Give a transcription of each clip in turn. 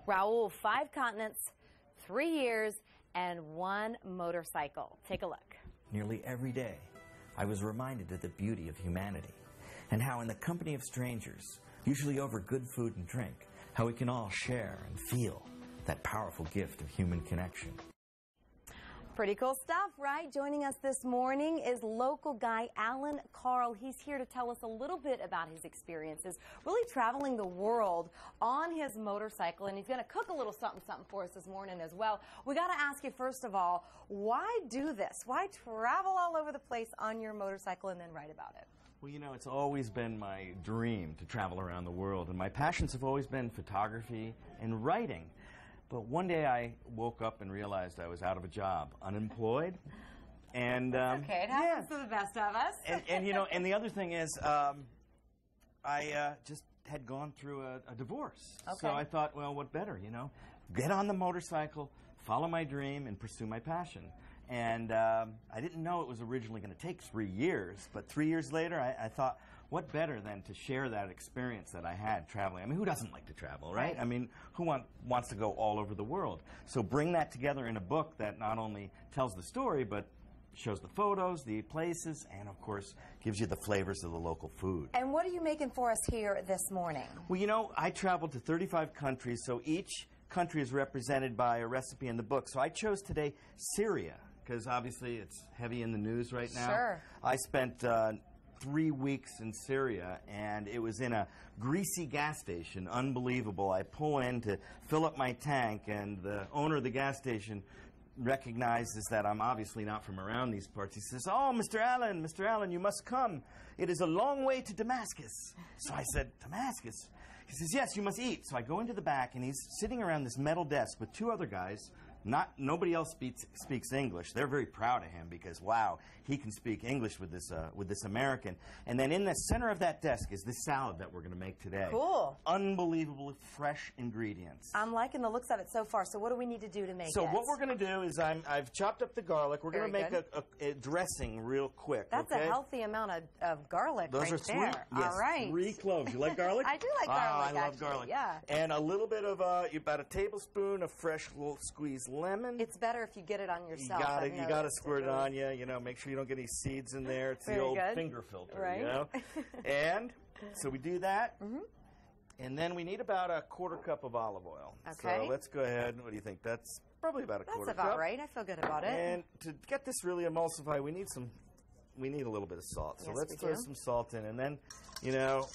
Raul, 5 continents, 3 years, and 1 motorcycle. Take a look. Nearly every day, I was reminded of the beauty of humanity and how in the company of strangers, usually over good food and drink, how we can all share and feel that powerful gift of human connection. Pretty cool stuff, right? Joining us this morning is local guy Allan Karl. He's here to tell us a little bit about his experiences, really traveling the world on his motorcycle, and he's going to cook a little something for us this morning as well. We got to ask you, first of all, why do this? Why travel all over the place on your motorcycle and then write about it? Well, you know, it's always been my dream to travel around the world, and my passions have always been photography and writing. But one day I woke up and realized I was out of a job, unemployed, and okay, it happens to the best of us. and you know, and the other thing is, I just had gone through a divorce, so I thought, well, what better, you know, get on the motorcycle, follow my dream, and pursue my passion. And I didn't know it was originally going to take 3 years, but 3 years later, I thought, what better than to share that experience that I had traveling? I mean, who doesn't like to travel, right? I mean, who wants to go all over the world? So bring that together in a book that not only tells the story, but shows the photos, the places, and of course, gives you the flavors of the local food. And what are you making for us here this morning? Well, you know, I traveled to 35 countries, so each country is represented by a recipe in the book. So I chose today Syria, because obviously it's heavy in the news right now. Sure. I spent 3 weeks in Syria, and it was in a greasy gas station. Unbelievable. I pull in to fill up my tank, and the owner of the gas station recognizes that I'm obviously not from around these parts. He says, "Oh, Mr. Allan, you must come. It is a long way to Damascus." So I said, "Damascus?" He says, "Yes, you must eat." So I go into the back, and he's sitting around this metal desk with 2 other guys. Nobody else speaks English. They're very proud of him because, wow, he can speak English with this American. And then in the center of that desk is this salad that we're going to make today. Cool. Unbelievably fresh ingredients. I'm liking the looks of it so far. So what do we need to do to make it? So what we're going to do is I've chopped up the garlic. We're going to make a dressing real quick. That's a healthy amount of garlic. Those are sweet. There. Yes, all right. 3 cloves. You like garlic? I do like garlic. I love garlic. Yeah. And a little bit of about a tablespoon of fresh little squeezed lemon. It's better if you get it on yourself. You got to squirt it on you. You know, make sure you don't get any seeds in there. It's the old finger filter, right? You know. And so we do that. And then we need about a 1/4 cup of olive oil. Okay. So let's go ahead. What do you think? That's probably about a 1/4 cup. That's about right. I feel good about it. And to get this really emulsified, we need a little bit of salt. So let's throw some salt in, and then, you know,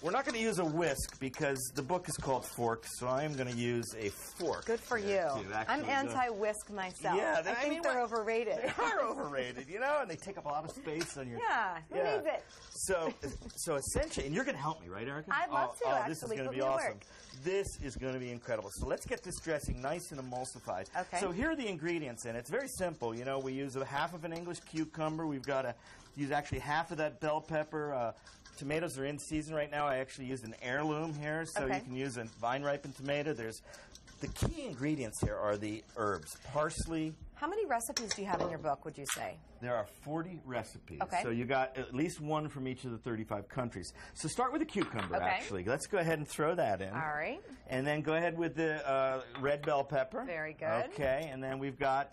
we're not going to use a whisk because the book is called Forks, so I'm going to use a fork. Good for you. I'm anti-whisk myself. Yeah, I think they're overrated. They are overrated, you know, and they take up a lot of space on your... Yeah, who needs it? So essentially, and you're going to help me, right, Erica? I'd love to, actually. This is going to be awesome. This is going to be incredible. So let's get this dressing nice and emulsified. Okay. So here are the ingredients in it. It's very simple. You know, we use half of an English cucumber. We've got to use actually half of that bell pepper. Tomatoes are in season right now. I actually used an heirloom here, so you can use a vine-ripened tomato. The key ingredients here are the herbs. Parsley. How many recipes do you have in your book, would you say? There are 40 recipes. Okay. So you got at least 1 from each of the 35 countries. So start with the cucumber, actually. Let's go ahead and throw that in. All right. And then go ahead with the red bell pepper. Very good. Okay, and then we've got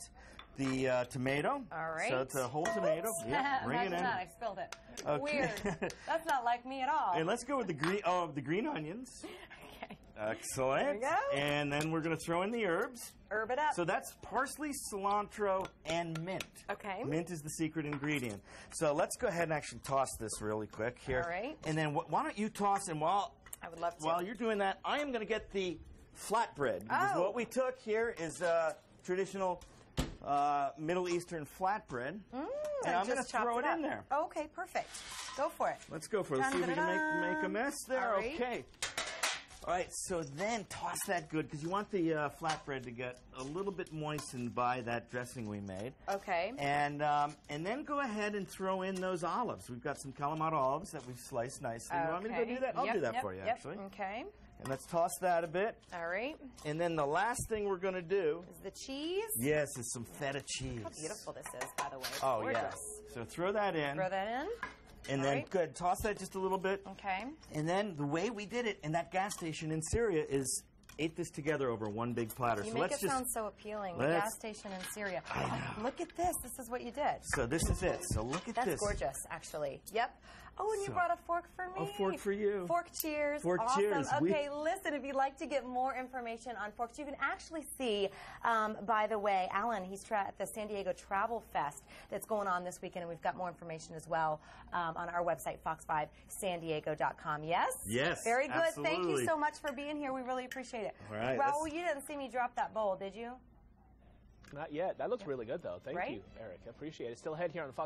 the tomato. All right. So it's a whole tomato. Yeah, bring it in. That. I spilled it. Okay. Weird. That's not like me at all. And let's go with the green onions. Okay. Excellent. There we go. And then we're going to throw in the herbs. Herb it up. So that's parsley, cilantro, and mint. Okay. Mint is the secret ingredient. So let's go ahead and actually toss this really quick here. All right. And then why don't you toss, and I would love to. While you're doing that, I am going to get the flatbread. Because what we took here is traditional Middle Eastern flatbread. And I'm going to throw it in there. Okay, perfect. Go for it. Let's go for it. Let's see if we can make a mess there. All right. Okay. All right, so then toss that good because you want the flatbread to get a little bit moistened by that dressing we made. Okay. And then go ahead and throw in those olives. We've got some Kalamata olives that we've sliced nicely. You want me to go do that? I'll do that for you, actually. Okay. And let's toss that a bit. All right. And then the last thing we're going to do is the cheese. Yes, is some feta cheese. How beautiful this is, by the way. It's gorgeous. Yeah. So throw that in. Throw that in. And then, good, toss that just a little bit. Okay. And then the way we did it in that gas station in Syria is ate this together over one big platter. You so make let's it just, sound so appealing. The gas station in Syria. I know. Look at this. This is what you did. So this is it. So look at That's this. gorgeous, actually. Yep. Oh, and you So- brought a fork for me. A fork for you. Fork cheers. Fork awesome. cheers. Okay, listen, if you'd like to get more information on forks, you can actually see, by the way, Allan, he's at the San Diego Travel Fest that's going on this weekend, and we've got more information as well on our website, fox5sandiego.com. Yes? Yes, Very good. absolutely. Thank you so much for being here. We really appreciate it. All right, Raul, you didn't see me drop that bowl, did you? Not yet. That looks really good, though. Thank Right? you, Eric. I appreciate it. Still ahead here on Fox.